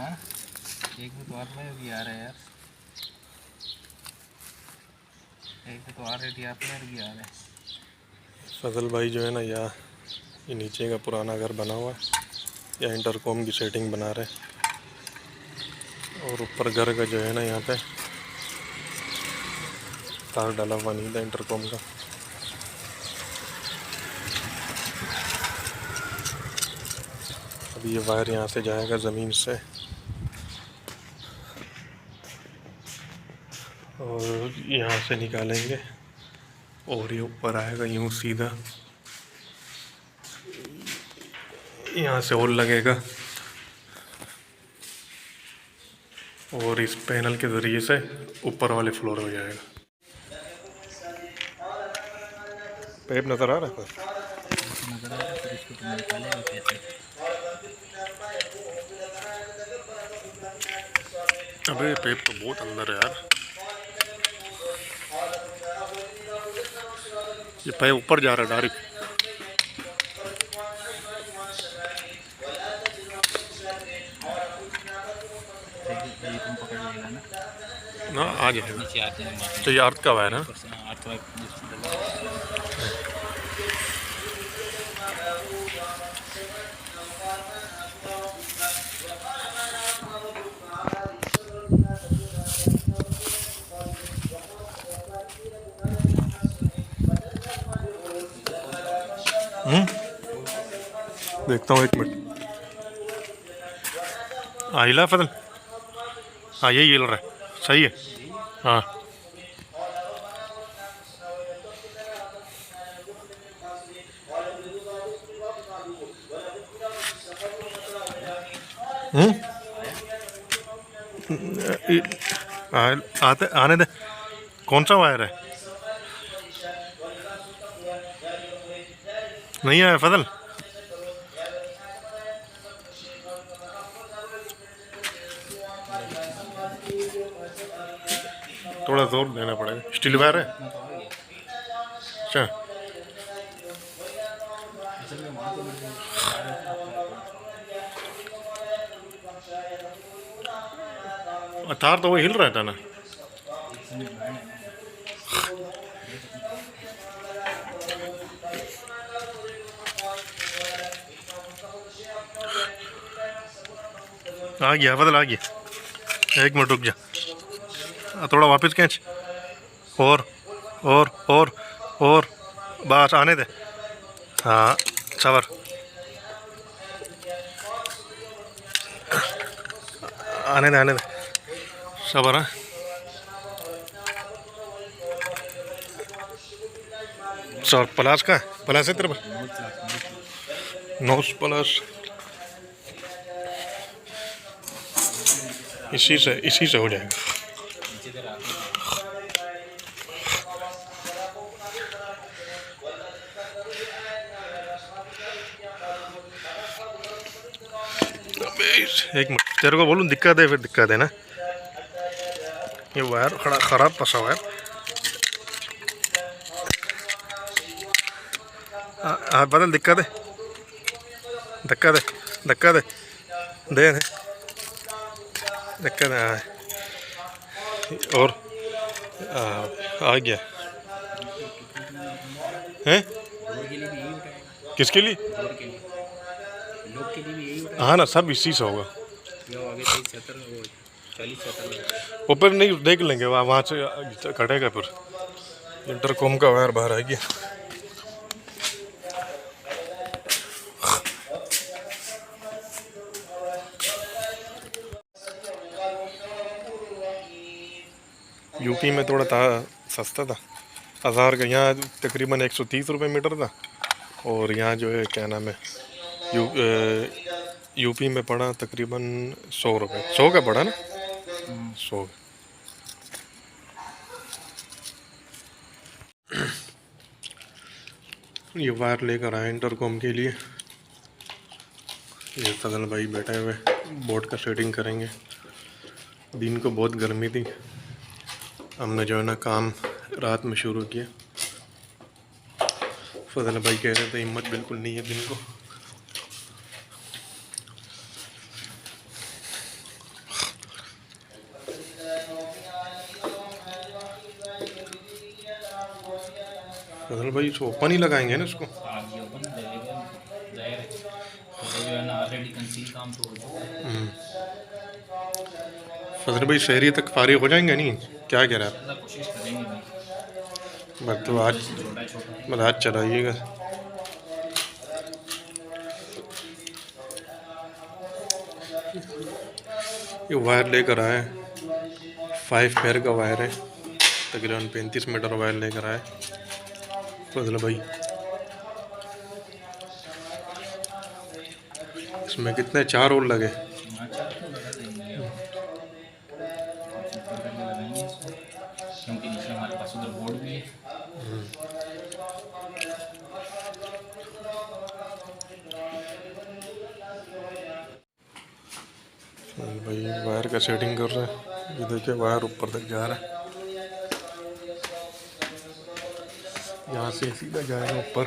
हाँ एक में तो आप में भी आ रहा है यार, एक में तो ऑलरेडी आप में भी आ रहा है। फजल भाई जो है ना, यहाँ ये नीचे का पुराना घर बना हुआ है, या इंटरकॉम की सेटिंग बना रहे हैं। और ऊपर घर का जो है ना, यहाँ पे तार डाला हुआ नहीं था इंटरकॉम का। अभी ये वायर यहाँ से जाएगा ज़मीन से, और यहाँ से निकालेंगे और ये ऊपर आएगा यूँ सीधा, यहाँ से और लगेगा और इस पैनल के ज़रिए से ऊपर वाले फ्लोर हो जाएगा। पाइप नज़र आ रहा है पर नज़र आ रहा है, फिर इसको तुम निकालेगा कैसे? अबे पाइप तो बहुत अंदर है यार, ये पाइप ऊपर जा रहा है डायरेक्ट। ये तुम पकड़ लेगा ना, ना आ जाएगा। नीचे आते हैं तो ये अर्थ का वायर है ना। अर्थ वाइप। देखता हूँ, एक मिनट। हाँ हिला फजल, हाँ यही हिल रहा है, सही है। हाँ आते आने दे। कौन सा वायर है? नहीं आया फजल। थोड़ा जोर देना पड़ेगा। स्टील वायर है। अच्छा तार तो वो हिल रहा था ना। आ गया फजल, आ गया। एक मिनट रुक जा, थोड़ा वापस खींच। और बस आने दे। हाँ सबर, आने दे सबर। हाँ सर प्लस का प्लस है तेरे पर, नोस प्लस। इसी से हो जाएगा। एक मिनट, तेरे को बोलूँ दिक्कत है, फिर दिक्कत है ना। ये वायर खराब फंसा हुआ है। हाँ बदल, दिक्कत है, धक्का दे दे धक्का दे। और आ गया है। किसके लिए? लोग के लिए भी यही उठाएगा। हाँ ना, सब इसी से होगा। आगे 40 ऊपर नहीं देख लेंगे, वहाँ से कटेगा फिर। इंटरकॉम का वायर बाहर आ गया। यूपी में थोड़ा था सस्ता था, 1000 का। यहाँ तकरीबन 130 रुपये मीटर था। और यहाँ जो है क्या नाम है, यूपी में पड़ा तकरीबन 100 रुपये। 100 का पड़ा ना, 100। ये वायर लेकर आए इंटरकॉम के लिए। ये फजल भाई बैठे हुए बोर्ड का सेटिंग करेंगे। दिन को बहुत गर्मी थी, हमने जो है ना काम रात में शुरू किया। फजल भाई कह रहे थे हिम्मत बिल्कुल नहीं है दिन को। फजल भाई इसको ओपन ही लगाएंगे ना इसको। आगे ओपन लगेगा, जाहिर है ये जो है ना ऑलरेडी कंसील काम तो हो चुका है। फजल भाई शहरी तक फारिग हो जाएंगे नहीं, क्या कह रहे हैं इंशाल्लाह कोशिश करेंगे भाई, आप? बस तो काम तो आज, वैसे छोटा छोटा है। बस आज चलाइएगा। ये वायर लेकर आए, 5 पेयर का वायर है, तकरीबन 35 मीटर वायर लेकर आए फजल भाई। इसमें कितने 4 और लगे? हाँ चार तो लगा देंगे अब, कुछ ऊपर करके लगाएंगे इसको, क्योंकि नीचे हमारे पास उधर बोर्ड भी है। भाई वायर का सेटिंग कर रहे हैं, ये देखिए वायर ऊपर तक जा रहा है, यहाँ से सीधा जाएगा ऊपर।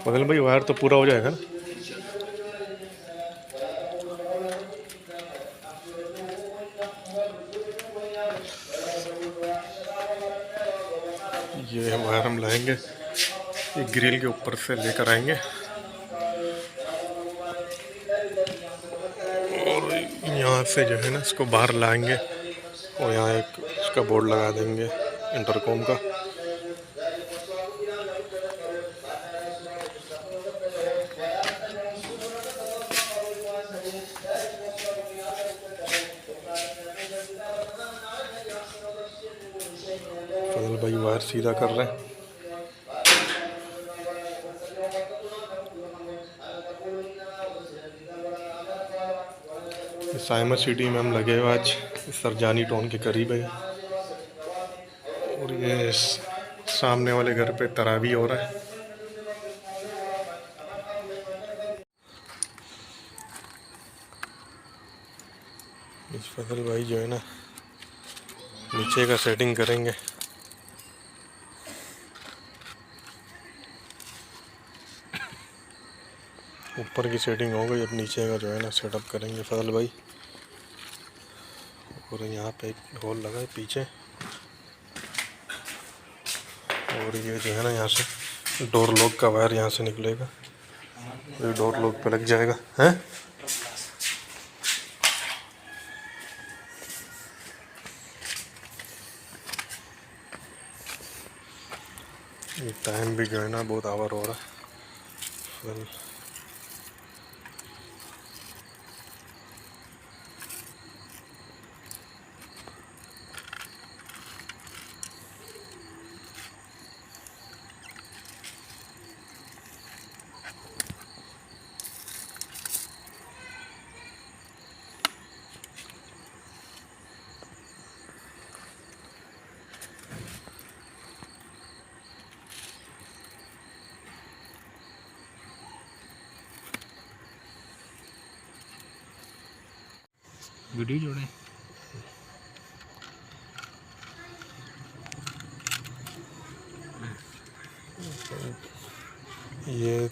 फजल भाई वायर तो पूरा हो जाएगा ना? ये वायर हम लाएंगे, ये ग्रिल के ऊपर से लेकर आएंगे और यहाँ से जो है ना इसको बाहर लाएंगे और यहाँ एक इसका बोर्ड लगा देंगे इंटरकॉम का। फजल भाई वायर सीधा कर रहे हैं। साइमा सिटी में हम लगे हुए आज, सरजानी टाउन के करीब है और ये सामने वाले घर पे तरावी हो रहा है। इस फजल भाई जो है ना नीचे का सेटिंग करेंगे। ऊपर की सेटिंग हो गई, अब नीचे का जो है ना सेटअप करेंगे फजल भाई। और यहाँ पे एक होल लगा है पीछे, और ये जो है ना यहाँ से डोर लॉक का वायर यहाँ से निकलेगा, ये डोर लॉक पे लग जाएगा हैं। ये टाइम भी जो है ना बहुत आवर हो रहा है। वीडियो जोड़े ये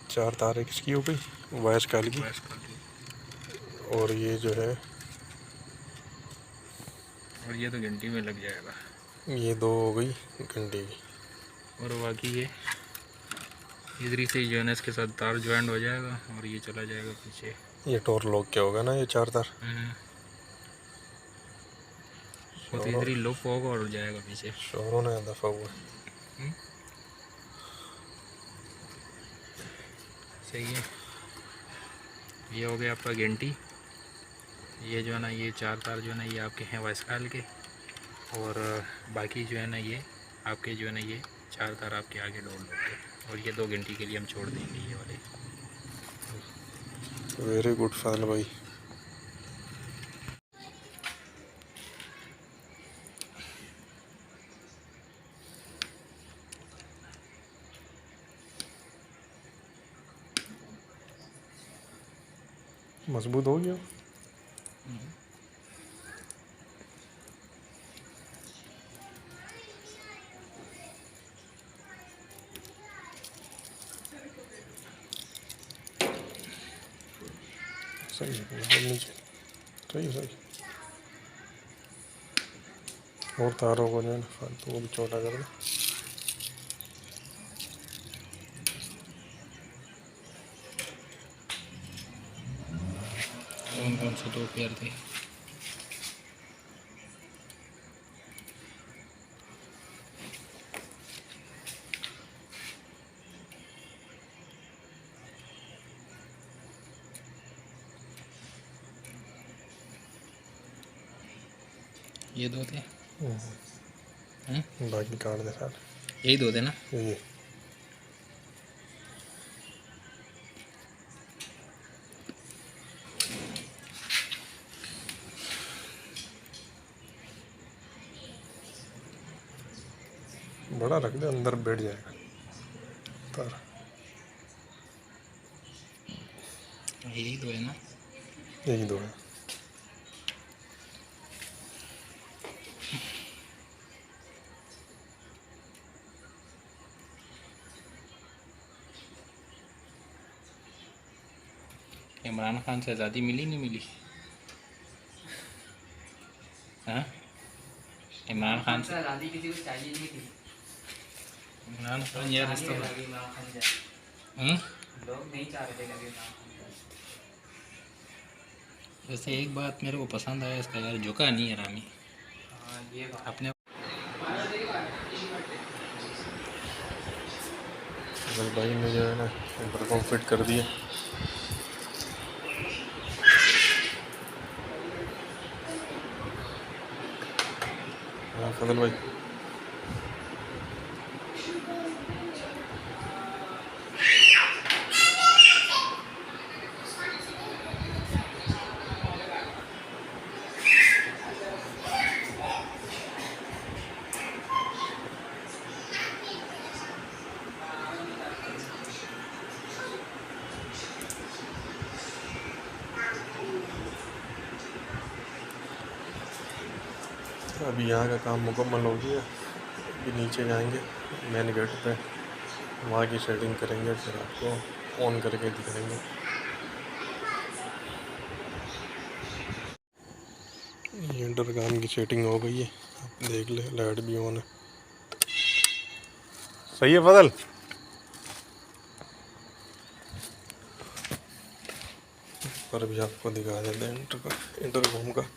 4 तारें किसकी हो गई? वायस काल की। और ये जो है और ये तो घंटी में लग जाएगा, ये 2 हो गई घंटे की। और बाकी ये इधर से जो है ना इसके साथ तार ज्वाइंट हो जाएगा और ये चला जाएगा पीछे। ये टोर लॉक क्या होगा ना, ये 4 तार वो तो इधर ही लॉक होगा और जाएगा पीछे। शोरों ने दफा हुआ। सही है, ये हो गया आपका घंटी। ये जो है ना ये 4 तार जो है ना ये आपके हैं वाइसकाल के, और बाकी जो है ना ये आपके जो है ना ये 4 तार आपके आगे डोर लॉक के, और ये 2 घंटी के लिए हम छोड़ देंगे ये वाले। वेरी गुड फाल भाई। मजबूत हो गया। सही है, नीचे सही सही। और तारों को जो है ना फालतू को भी छोटा कर दो। कौन कौन से 2 पेयर थे? ये 2 थे। बाकी काट दे सारे। यही 2 थे ना? ये बड़ा रख दे, अंदर बैठ जाएगा तार। यही 2 है ना? यही 2 है। इमरान खान से आज़ादी मिली नहीं मिली? हाँ, इमरान खान से आज़ादी किसी को चाहिए नहीं थी। इमरान खान यार इस तो लोग नहीं चाह रहे थे कभी इमरान खान जाए। वैसे एक बात मेरे को पसंद आया इसका यार, झुका नहीं है रामी हाँ ये बात अपने। अगर भाई ने जो है ना इंटर को फिट कर दिया। हाँ फजल भाई, अभी यहाँ का काम मुकम्मल हो गया। अभी नीचे जाएंगे मेन गेट पे, वहाँ की सेटिंग करेंगे, फिर आपको ऑन करके दिखाएंगे। ये इंटरकॉम की सेटिंग हो गई है, आप देख ले, लाइट भी ऑन है। सही है फजल। पर भी आपको दिखा देते हैं इंटरकॉम का।